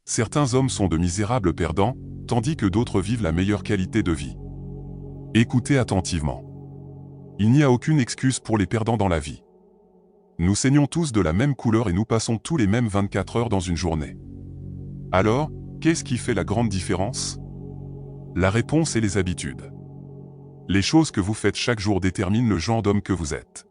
Certains hommes sont de misérables perdants, tandis que d'autres vivent la meilleure qualité de vie. Écoutez attentivement. Il n'y a aucune excuse pour les perdants dans la vie. Nous saignons tous de la même couleur et nous passons tous les mêmes 24 heures dans une journée. Alors, qu'est-ce qui fait la grande différence? La réponse est les habitudes. Les choses que vous faites chaque jour déterminent le genre d'homme que vous êtes.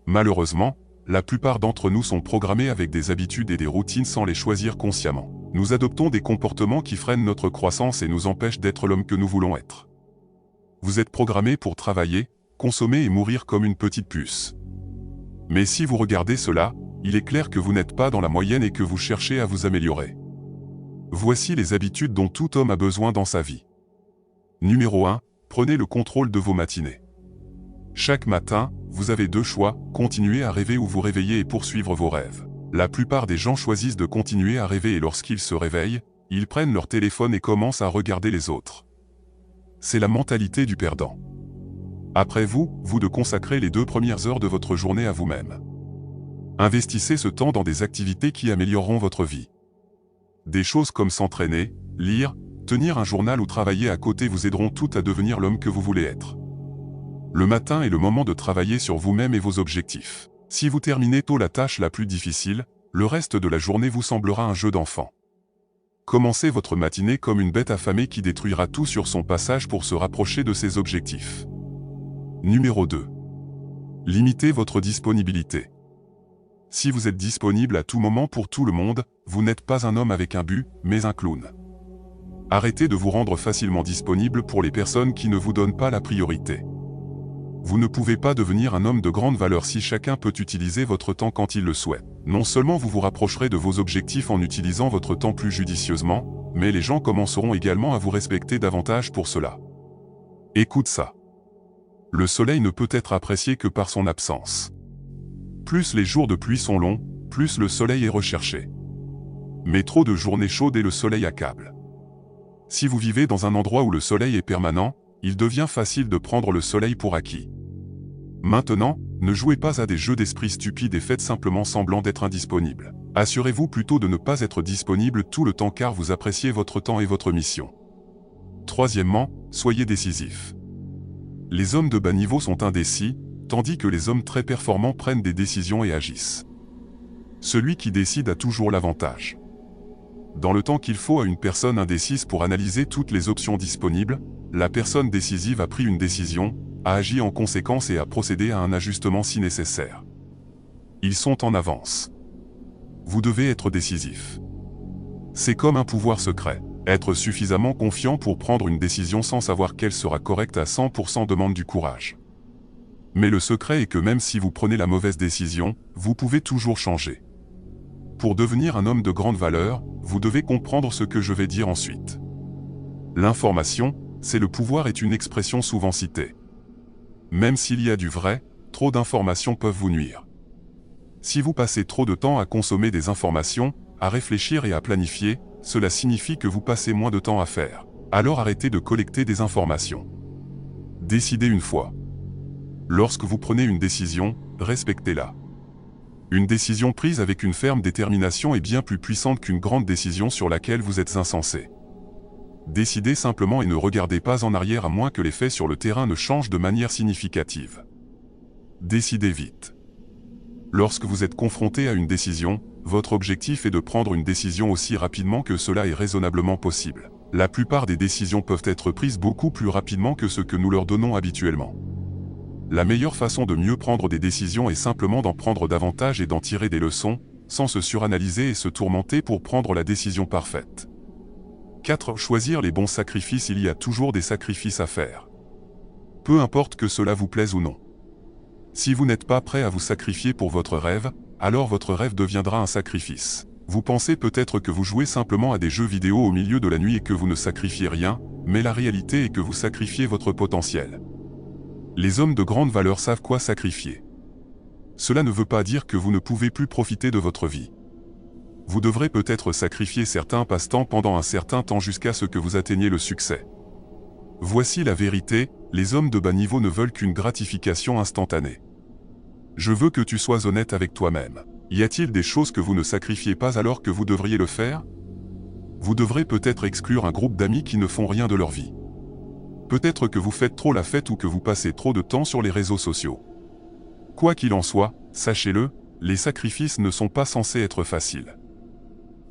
Malheureusement, la plupart d'entre nous sont programmés avec des habitudes et des routines sans les choisir consciemment. Nous adoptons des comportements qui freinent notre croissance et nous empêchent d'être l'homme que nous voulons être. Vous êtes programmé pour travailler, consommer et mourir comme une petite puce. Mais si vous regardez cela, il est clair que vous n'êtes pas dans la moyenne et que vous cherchez à vous améliorer. Voici les habitudes dont tout homme a besoin dans sa vie. Numéro 1. Prenez le contrôle de vos matinées. Chaque matin, vous avez deux choix, continuer à rêver ou vous réveiller et poursuivre vos rêves. La plupart des gens choisissent de continuer à rêver et lorsqu'ils se réveillent, ils prennent leur téléphone et commencent à regarder les autres. C'est la mentalité du perdant. Après vous de consacrer les 2 premières heures de votre journée à vous-même. Investissez ce temps dans des activités qui amélioreront votre vie. Des choses comme s'entraîner, lire, tenir un journal ou travailler à côté vous aideront toutes à devenir l'homme que vous voulez être. Le matin est le moment de travailler sur vous-même et vos objectifs. Si vous terminez tôt la tâche la plus difficile, le reste de la journée vous semblera un jeu d'enfant. Commencez votre matinée comme une bête affamée qui détruira tout sur son passage pour se rapprocher de ses objectifs. Numéro 2. Limitez votre disponibilité. Si vous êtes disponible à tout moment pour tout le monde, vous n'êtes pas un homme avec un but, mais un clown. Arrêtez de vous rendre facilement disponible pour les personnes qui ne vous donnent pas la priorité. Vous ne pouvez pas devenir un homme de grande valeur si chacun peut utiliser votre temps quand il le souhaite. Non seulement vous vous rapprocherez de vos objectifs en utilisant votre temps plus judicieusement, mais les gens commenceront également à vous respecter davantage pour cela. Écoute ça. Le soleil ne peut être apprécié que par son absence. Plus les jours de pluie sont longs, plus le soleil est recherché. Mais trop de journées chaudes et le soleil accable. Si vous vivez dans un endroit où le soleil est permanent, il devient facile de prendre le soleil pour acquis. Maintenant, ne jouez pas à des jeux d'esprit stupides et faites simplement semblant d'être indisponible. Assurez-vous plutôt de ne pas être disponible tout le temps car vous appréciez votre temps et votre mission. Troisièmement, soyez décisif. Les hommes de bas niveau sont indécis, tandis que les hommes très performants prennent des décisions et agissent. Celui qui décide a toujours l'avantage. Dans le temps qu'il faut à une personne indécise pour analyser toutes les options disponibles, la personne décisive a pris une décision, a agi en conséquence et a procédé à un ajustement si nécessaire. Ils sont en avance. Vous devez être décisif. C'est comme un pouvoir secret. Être suffisamment confiant pour prendre une décision sans savoir qu'elle sera correcte à 100% demande du courage. Mais le secret est que même si vous prenez la mauvaise décision, vous pouvez toujours changer. Pour devenir un homme de grande valeur, vous devez comprendre ce que je vais dire ensuite. L'information, c'est le pouvoir est une expression souvent citée. Même s'il y a du vrai, trop d'informations peuvent vous nuire. Si vous passez trop de temps à consommer des informations, à réfléchir et à planifier, cela signifie que vous passez moins de temps à faire. Alors arrêtez de collecter des informations. Décidez une fois. Lorsque vous prenez une décision, respectez-la. Une décision prise avec une ferme détermination est bien plus puissante qu'une grande décision sur laquelle vous êtes insensé. Décidez simplement et ne regardez pas en arrière à moins que les faits sur le terrain ne changent de manière significative. Décidez vite. Lorsque vous êtes confronté à une décision, votre objectif est de prendre une décision aussi rapidement que cela est raisonnablement possible. La plupart des décisions peuvent être prises beaucoup plus rapidement que ce que nous leur donnons habituellement. La meilleure façon de mieux prendre des décisions est simplement d'en prendre davantage et d'en tirer des leçons, sans se suranalyser et se tourmenter pour prendre la décision parfaite. 4. Choisir les bons sacrifices. Il y a toujours des sacrifices à faire. Peu importe que cela vous plaise ou non. Si vous n'êtes pas prêt à vous sacrifier pour votre rêve, alors votre rêve deviendra un sacrifice. Vous pensez peut-être que vous jouez simplement à des jeux vidéo au milieu de la nuit et que vous ne sacrifiez rien, mais la réalité est que vous sacrifiez votre potentiel. Les hommes de grande valeur savent quoi sacrifier. Cela ne veut pas dire que vous ne pouvez plus profiter de votre vie. Vous devrez peut-être sacrifier certains passe-temps pendant un certain temps jusqu'à ce que vous atteigniez le succès. Voici la vérité, les hommes de bas niveau ne veulent qu'une gratification instantanée. Je veux que tu sois honnête avec toi-même. Y a-t-il des choses que vous ne sacrifiez pas alors que vous devriez le faire? Vous devrez peut-être exclure un groupe d'amis qui ne font rien de leur vie. Peut-être que vous faites trop la fête ou que vous passez trop de temps sur les réseaux sociaux. Quoi qu'il en soit, sachez-le, les sacrifices ne sont pas censés être faciles.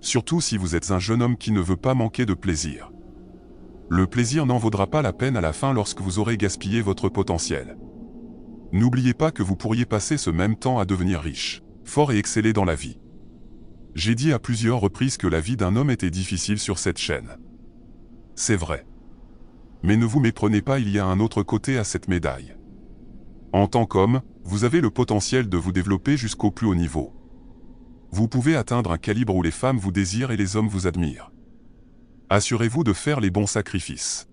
Surtout si vous êtes un jeune homme qui ne veut pas manquer de plaisir. Le plaisir n'en vaudra pas la peine à la fin lorsque vous aurez gaspillé votre potentiel. N'oubliez pas que vous pourriez passer ce même temps à devenir riche, fort et exceller dans la vie. J'ai dit à plusieurs reprises que la vie d'un homme était difficile sur cette chaîne. C'est vrai. Mais ne vous méprenez pas, il y a un autre côté à cette médaille. En tant qu'homme, vous avez le potentiel de vous développer jusqu'au plus haut niveau. Vous pouvez atteindre un calibre où les femmes vous désirent et les hommes vous admirent. Assurez-vous de faire les bons sacrifices.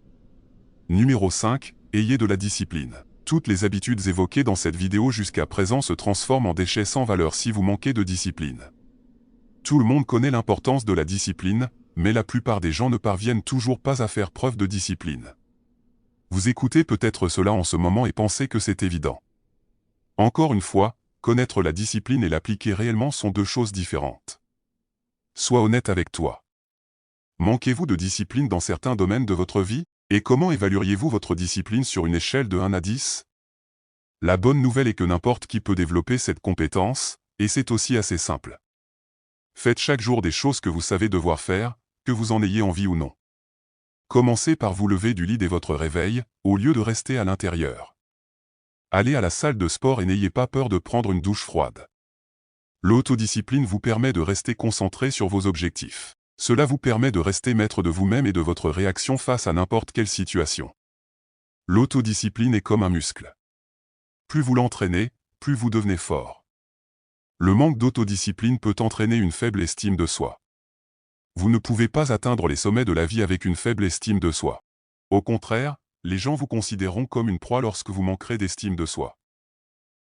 Numéro 5. Ayez de la discipline. Toutes les habitudes évoquées dans cette vidéo jusqu'à présent se transforment en déchets sans valeur si vous manquez de discipline. Tout le monde connaît l'importance de la discipline, mais la plupart des gens ne parviennent toujours pas à faire preuve de discipline. Vous écoutez peut-être cela en ce moment et pensez que c'est évident. Encore une fois, connaître la discipline et l'appliquer réellement sont deux choses différentes. Sois honnête avec toi. Manquez-vous de discipline dans certains domaines de votre vie? Et comment évalueriez-vous votre discipline sur une échelle de 1 à 10? La bonne nouvelle est que n'importe qui peut développer cette compétence, et c'est aussi assez simple. Faites chaque jour des choses que vous savez devoir faire, que vous en ayez envie ou non. Commencez par vous lever du lit dès votre réveil, au lieu de rester à l'intérieur. Allez à la salle de sport et n'ayez pas peur de prendre une douche froide. L'autodiscipline vous permet de rester concentré sur vos objectifs. Cela vous permet de rester maître de vous-même et de votre réaction face à n'importe quelle situation. L'autodiscipline est comme un muscle. Plus vous l'entraînez, plus vous devenez fort. Le manque d'autodiscipline peut entraîner une faible estime de soi. Vous ne pouvez pas atteindre les sommets de la vie avec une faible estime de soi. Au contraire, les gens vous considéreront comme une proie lorsque vous manquerez d'estime de soi.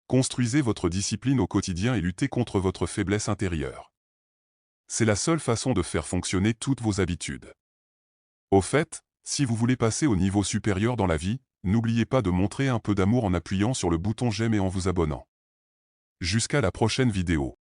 Construisez votre discipline au quotidien et luttez contre votre faiblesse intérieure. C'est la seule façon de faire fonctionner toutes vos habitudes. Au fait, si vous voulez passer au niveau supérieur dans la vie, n'oubliez pas de montrer un peu d'amour en appuyant sur le bouton j'aime et en vous abonnant. Jusqu'à la prochaine vidéo.